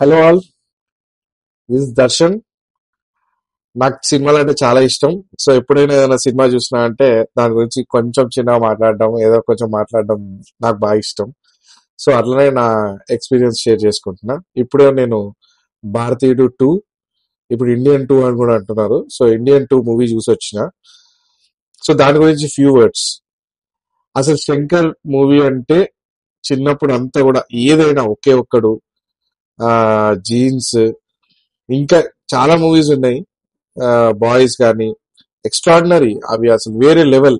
Hello all, this is Darshan. నాకు సినిమాలు అంటే చాలా ఇష్టం. సో ఎప్పుడైనా ఏదైనా సినిమా చూసినా అంటే దాని గురించి కొంచెం చిన్నగా మాట్లాడడం, ఏదో కొంచెం మాట్లాడడం నాకు బాగా ఇష్టం. సో అట్లనే నా ఎక్స్పీరియన్స్ షేర్ చేసుకుంటున్నా. ఇప్పుడు నేను భారతీయుడు టూ, ఇప్పుడు ఇండియన్ టూ అని కూడా అంటున్నారు. సో ఇండియన్ టూ మూవీ చూసి వచ్చిన. సో దాని గురించి ఫ్యూ వర్డ్స్. అసలు శంకర్ మూవీ అంటే చిన్నప్పుడు అంతా కూడా ఏదైనా ఒకే ఒక్కడు, జీన్స్, ఇంకా చాలా మూవీస్ ఉన్నాయి. బాయ్స్ కానీ ఎక్స్ట్రాడినరీ, అవి అసలు వేరే లెవెల్.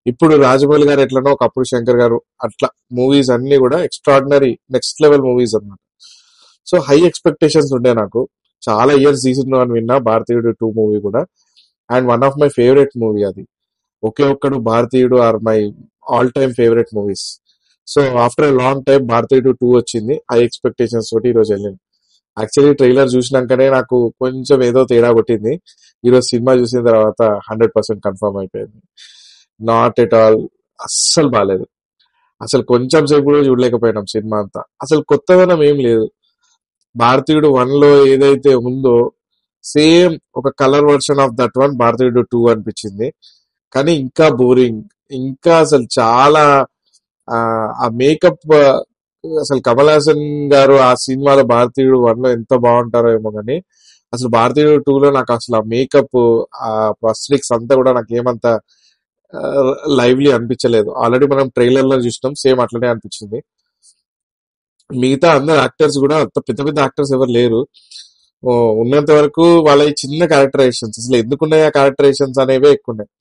ఇప్పుడు రాజమౌళి గారు ఎట్లనో ఒకప్పుడు శంకర్ గారు అట్లా మూవీస్ అన్ని కూడా ఎక్స్ట్రాడినరీ నెక్స్ట్ లెవెల్ మూవీస్ అన్నమాట. సో హై ఎక్స్పెక్టేషన్స్ ఉండే నాకు. చాలా ఇయర్స్ తీసుకున్నా అని విన్నా భారతీయుడు టూ మూవీ కూడా. And one of my favourite movie అది. Oke Okkadu, Bharateeyudu are my all time favourite movies. So after a long time Bharateeyudu two వచ్చింది. హై ఎక్స్పెక్టేషన్స్ తోటి ఈరోజు వెళ్ళింది. యాక్చువల్లీ ట్రైలర్ చూసినాకనే నాకు కొంచెం ఏదో తేడా కొట్టింది. ఈరోజు సినిమా చూసిన తర్వాత 100% కన్ఫర్మ్ అయిపోయింది. నాట్ ఎట్ ఆల్, అస్సలు బాగాలేదు. అసలు కొంచెం సేపు కూడా చూడలేకపోయినాం సినిమా అంతా. అసలు కొత్తదనం ఏం లేదు. భారతీయుడు వన్ లో ఏదైతే ఉందో సేమ్ ఒక colour version of that one భారతీయుడు టూ అనిపించింది. కానీ ఇంకా బోరింగ్, ఇంకా అసలు చాలా ఆ మేకప్, అసలు కమల్ హాసన్ గారు ఆ సినిమాలో భారతీయుడు వన్ లో ఎంత బాగుంటారో ఏమో కానీ అసలు భారతీయుడు టూ లో నాకు అసలు ఆ మేకప్, ఆ ప్రాస్థెటిక్స్ అంతా కూడా నాకు ఏమంత లైవ్లీ అనిపించలేదు. ఆల్రెడీ మనం ట్రైలర్ లో చూసినాం, సేమ్ అట్లనే అనిపించింది. మిగతా అందరు యాక్టర్స్ కూడా అంత పెద్ద పెద్ద యాక్టర్స్ ఎవరు లేరు. ఓ, ఉన్నంత వరకు వాళ్ళ ఈ చిన్న క్యారెక్టరైజేషన్స్, అసలు ఎందుకున్నాయి ఆ క్యారెక్టరైజేషన్స్ అనేవే ఎక్కువ ఉన్నాయి.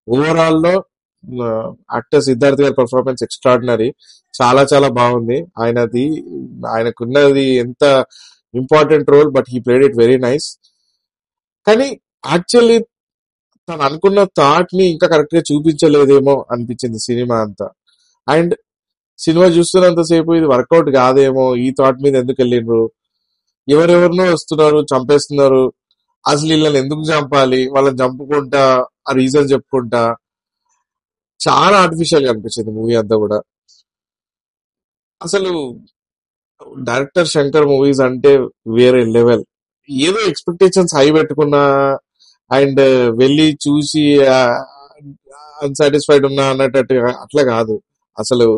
ఓవరాల్ లో యాక్టర్ సిద్ధార్థ్ గారి పర్ఫార్మెన్స్ ఎక్స్ట్రాడినరీ, చాలా చాలా బాగుంది. ఆయనకున్నది ఎంత important role, but he played it very nice. కానీ యాక్చువల్లీ తను అనుకున్న థాట్ ని ఇంకా కరెక్ట్ గా చూపించలేదేమో అనిపించింది సినిమా అంతా. అండ్ సినిమా చూస్తున్నంతసేపు ఇది వర్కౌట్ కాదేమో, ఈ థాట్ మీద ఎందుకు వెళ్ళిండ్రు, ఎవరెవరినో వస్తున్నారు చంపేస్తున్నారు, అసలు వీళ్ళని ఎందుకు చంపాలి, వాళ్ళని చంపుకుంటా ఆ రీజన్ చెప్పుకుంటా చాలా ఆర్టిఫిషియల్ గా అనిపించింది మూవీ అంతా కూడా. అసలు డైరెక్టర్ శంకర్ మూవీస్ అంటే వేరే లెవెల్. ఏదో ఎక్స్పెక్టేషన్స్ హై పెట్టుకున్నా అండ్ వెళ్ళి చూసి అన్సాటిస్ఫైడ్ ఉన్నా అన్నట్టుగా అట్లా కాదు. అసలు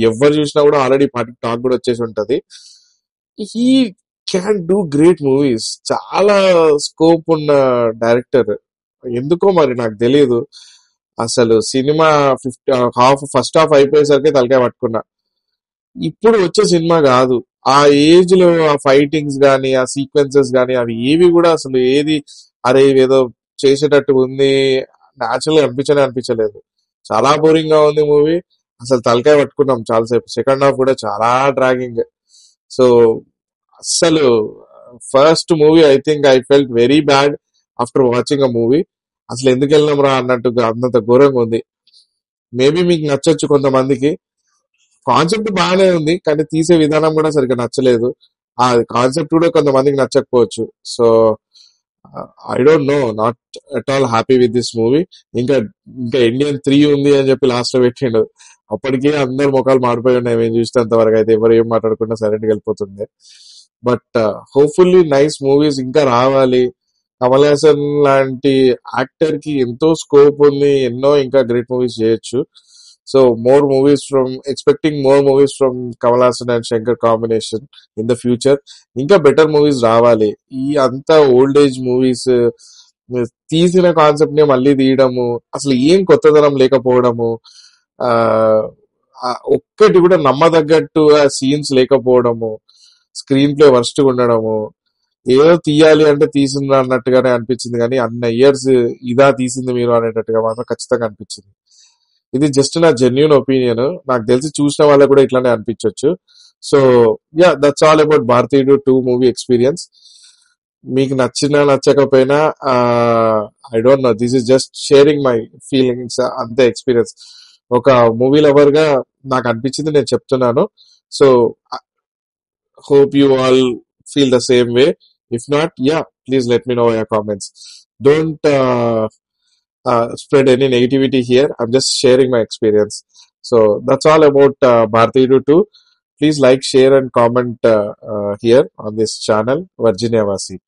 ఎవరు చూసినా కూడా ఆల్రెడీ పార్టీ టాక్ కూడా వచ్చేసి ఉంటది. He can do great movies. చాలా స్కోప్ ఉన్న డైరెక్టర్. ఎందుకో మరి నాకు తెలియదు. అసలు సినిమా ఫస్ట్ హాఫ్ అయిపోయేసరికి తలకాయ పట్టుకున్నా. ఇప్పుడు వచ్చే సినిమా కాదు. ఆ ఏజ్ లో ఆ ఫైటింగ్స్ గానీ, ఆ సీక్వెన్సెస్ గానీ, అవి ఏవి కూడా అసలు ఏది అరే ఏదో చేసేటట్టు ఉంది న్యాచురల్ గా అనిపించలేదు. చాలా బోరింగ్ గా ఉంది మూవీ. అసలు తలకాయ పట్టుకున్నాం చాలాసేపు. సెకండ్ హాఫ్ కూడా చాలా డ్రాగింగ్. సో అస్సలు first movie I think I felt very bad after watching a movie. అసలు ఎందుకు వెళ్ళినాం రా అన్నట్టుగా అంతంత ఘోరంగా ఉంది. మేబీ మీకు నచ్చొచ్చు కొంతమందికి. కాన్సెప్ట్ బాగానే ఉంది, కానీ తీసే విధానం కూడా సరిగ్గా నచ్చలేదు. ఆ కాన్సెప్ట్ కూడా కొంతమందికి నచ్చకపోవచ్చు. So I don't know, not at all happy with this movie. ఇంకా ఇంకా ఇండియన్ త్రీ ఉంది అని చెప్పి లాస్ట్ లో పెట్టిండు. అప్పటికే అందరు ముఖాలు మాడిపోయి ఉన్నాయి మేము చూసినంత వరకు. అయితే ఎవరు ఏం మాట్లాడకుండా సైలెంట్ గా వెళ్ళిపోతుంది. బట్ హోప్ఫుల్లీ నైస్ మూవీస్ ఇంకా రావాలి. కమల్ హాసన్ లాంటి యాక్టర్ కి ఎంతో స్కోప్ ఉంది, ఎన్నో ఇంకా గ్రేట్ మూవీస్ చేయొచ్చు. So more movies from expecting more movies from Kamal Haasan and Shankar combination in the future. ఇంకా బెటర్ మూవీస్ రావాలి. ఈ అంతా ఓల్డ్ ఏజ్ మూవీస్ తీసిన కాన్సెప్ట్ ని మళ్ళీ తీయడము, అసలు ఏం కొత్తదనం లేకపోవడము, ఆ ఆ ఒక్కటి కూడా నమ్మదగ్గట్టు ఆ సీన్స్ లేకపోవడము, స్క్రీన్ ప్లే వర్స్ట్ ఉండడము, ఏదో తీయాలి అంటే తీసింది అన్నట్టుగానే అనిపించింది. కానీ అన్న ఇయర్స్ ఇదా తీసింది మీరు అనేటట్టుగా మాత్రం ఖచ్చితంగా అనిపించింది. ఇది జస్ట్ నా జెన్యున్ ఒపీనియన్. నాకు తెలిసి చూసిన వాళ్ళకి కూడా ఇట్లానే అనిపించవచ్చు. So yeah, that's all about భారతీయుడు టూ మూవీ ఎక్స్పీరియన్స్. మీకు నచ్చినా నచ్చకపోయినా I don't no, this is just sharing my feelings, అంతే ఎక్స్పీరియన్స్. ఒక మూవీ లవర్ గా నాకు అనిపించింది, నేను చెప్తున్నాను. So hope you all feel the same way. If not, yeah, please let me know in your comments. Don't spread any negativity here. I'm just sharing my experience. So that's all about Bharatiyu 2. Please like, share, and comment here on this channel, Virginia Vasi.